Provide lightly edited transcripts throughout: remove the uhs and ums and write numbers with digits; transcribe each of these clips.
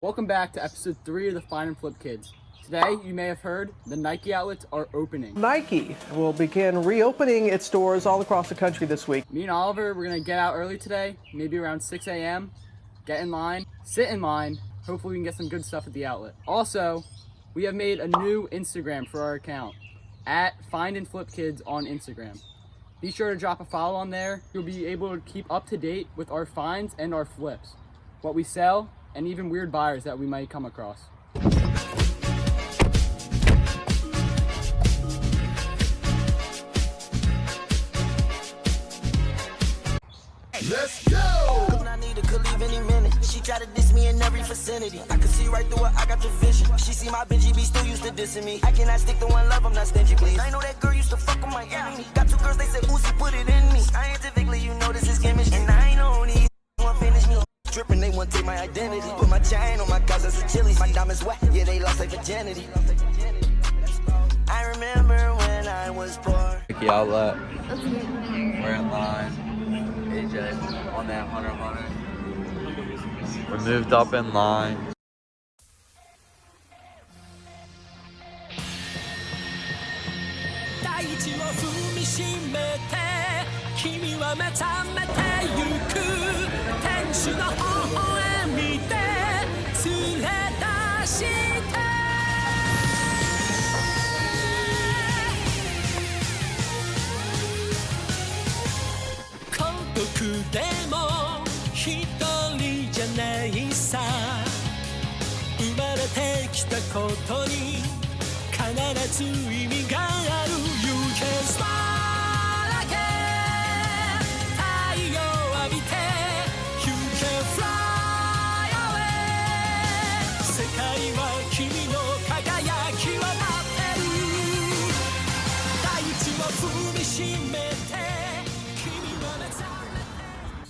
Welcome back to episode 3 of the Find and Flip Kids. Today, you may have heard, the Nike outlets are opening. Nike will begin reopening its stores all across the country this week. Me and Oliver, we're going to get out early today, maybe around 6 a.m., get in line, sit in line, hopefully we can get some good stuff at the outlet. Also, we have made a new Instagram for our account, at Find and Flip Kids on Instagram. Be sure to drop a follow on there. You'll be able to keep up to date with our finds and our flips, what we sell, and even weird buyers that we might come across. Let's go! I need her, could leave any minute. She try to diss me in every vicinity. I can see right through her, I got the vision. She see my Benji B still used to dissing me. I cannot stick to one love, I'm not stingy, please. I know that girl used to fuck with my enemy. Got two girls, they said, Uzi, put it in me. Scientifically, you know this is chemistry. And I know these won't finish me. Tripping, they want to take my identity. Put my chain on my cousins and chilies. My diamonds wet, yeah, they lost their virginity. I remember when I was poor. Nike outlet. We're in line. AJ on that Hunter. We moved up in line.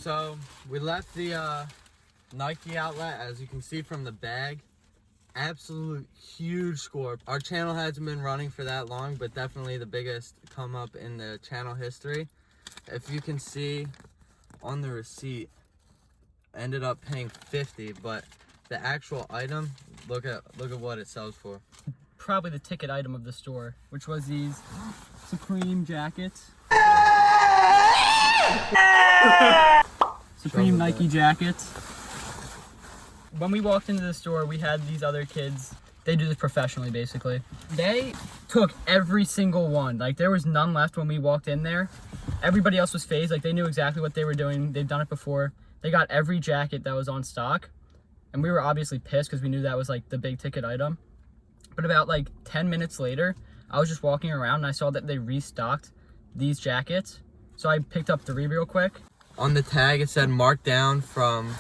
So we left the Nike outlet, as you can see from the bag. Absolute huge score. Our channel hasn't been running for that long, but definitely the biggest come up in the channel history. If you can see on the receipt, ended up paying $50, but the actual item, look at what it sells for. Probably the ticket item of the store, which was these Supreme jackets. Supreme Nike jackets. When we walked into the store, we had these other kids. They do this professionally, basically. They took every single one. Like, there was none left when we walked in there. Everybody else was phased. Like, they knew exactly what they were doing. They've done it before. They got every jacket that was on stock. And we were obviously pissed because we knew that was, like, the big ticket item. But about, like, 10 minutes later, I was just walking around and I saw that they restocked these jackets. So I picked up 3 real quick. On the tag, it said marked down from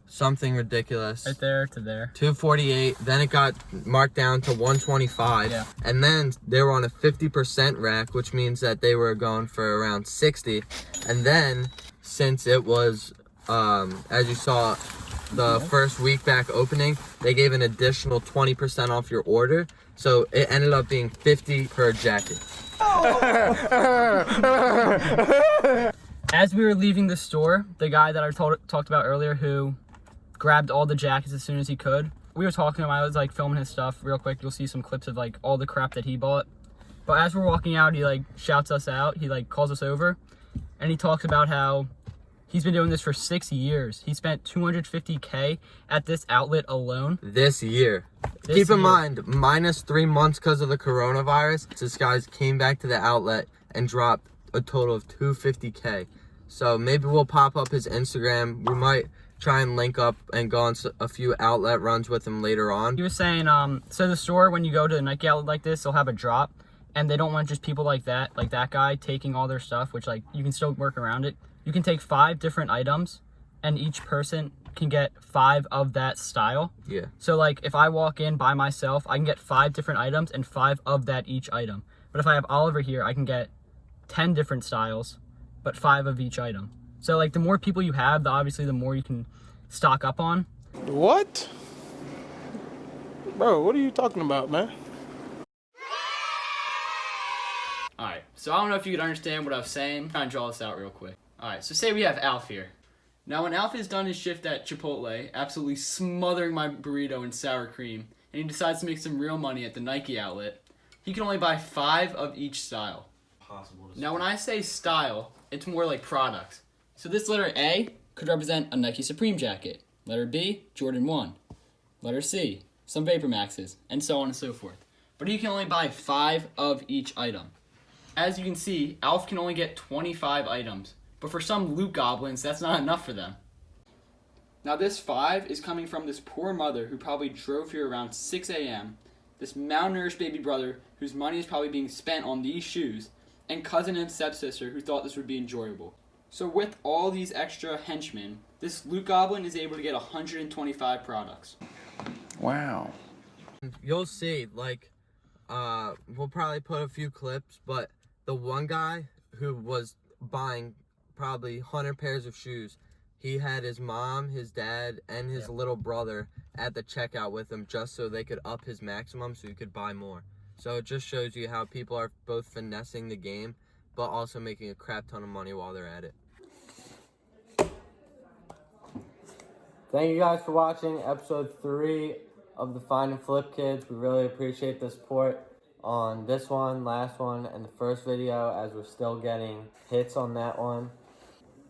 something ridiculous. Right there to there. $248. Then it got marked down to $125. Yeah. And then they were on a 50% rack, which means that they were going for around $60. And then, since it was, as you saw, the first week back opening, they gave an additional 20% off your order. So it ended up being $50 per jacket. As we were leaving the store, the guy that I talked about earlier who grabbed all the jackets as soon as he could, we were talking to him. I was like filming his stuff real quick. You'll see some clips of like all the crap that he bought. But as we're walking out, he like shouts us out. He like calls us over and he talks about how he's been doing this for 6 years. He spent $250K at this outlet alone. This year. Keep in mind, minus 3 months because of the coronavirus. This guy came back to the outlet and dropped a total of $250K. So maybe we'll pop up his Instagram. We might try and link up and go on a few outlet runs with him later on. He was saying, so the store, when you go to a Nike outlet like this, they'll have a drop, and they don't want just people like that guy taking all their stuff, which like you can still work around it. You can take 5 different items, and each person can get 5 of that style. Yeah. So like if I walk in by myself, I can get 5 different items and 5 of that each item. But if I have Oliver here, I can get 10 different styles, but 5 of each item. So like the more people you have, obviously the more you can stock up on. What? Bro, what are you talking about, man? Alright, so I don't know if you could understand what I was saying. I'm trying to draw this out real quick. Alright, so say we have Alf here. Now when Alf is done his shift at Chipotle, absolutely smothering my burrito in sour cream, and he decides to make some real money at the Nike outlet, he can only buy 5 of each style. Now when I say style, it's more like products. So this letter A could represent a Nike Supreme jacket. Letter B, Jordan 1. Letter C, some Vapor Maxes, and so on and so forth. But he can only buy 5 of each item. As you can see, Alf can only get 25 items, but for some loot goblins, that's not enough for them. Now this 5 is coming from this poor mother who probably drove here around 6 a.m., this malnourished baby brother whose money is probably being spent on these shoes, and cousin and stepsister who thought this would be enjoyable. So with all these extra henchmen, this loot goblin is able to get 125 products. Wow. You'll see, like, we'll probably put a few clips, but the one guy who was buying probably 100 pairs of shoes, he had his mom, his dad, and his little brother at the checkout with him just so they could up his maximum so he could buy more. So it just shows you how people are both finessing the game, but also making a crap ton of money while they're at it. Thank you guys for watching episode 3 of the Find and Flip Kids. We really appreciate the support on this one, last one, and the first video, as we're still getting hits on that one.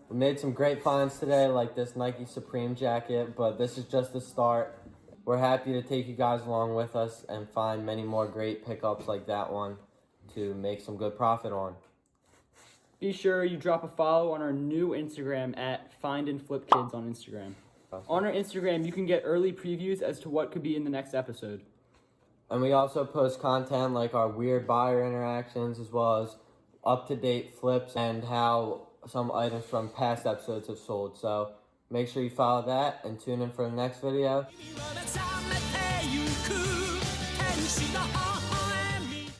We made some great finds today, like this Nike Supreme jacket, but this is just the start. We're happy to take you guys along with us and find many more great pickups like that one to make some good profit on. Be sure you drop a follow on our new Instagram at Find and Flip Kids on Instagram. On our Instagram, you can get early previews as to what could be in the next episode. And we also post content like our weird buyer interactions, as well as up-to-date flips and how some items from past episodes have sold. So make sure you follow that and tune in for the next video.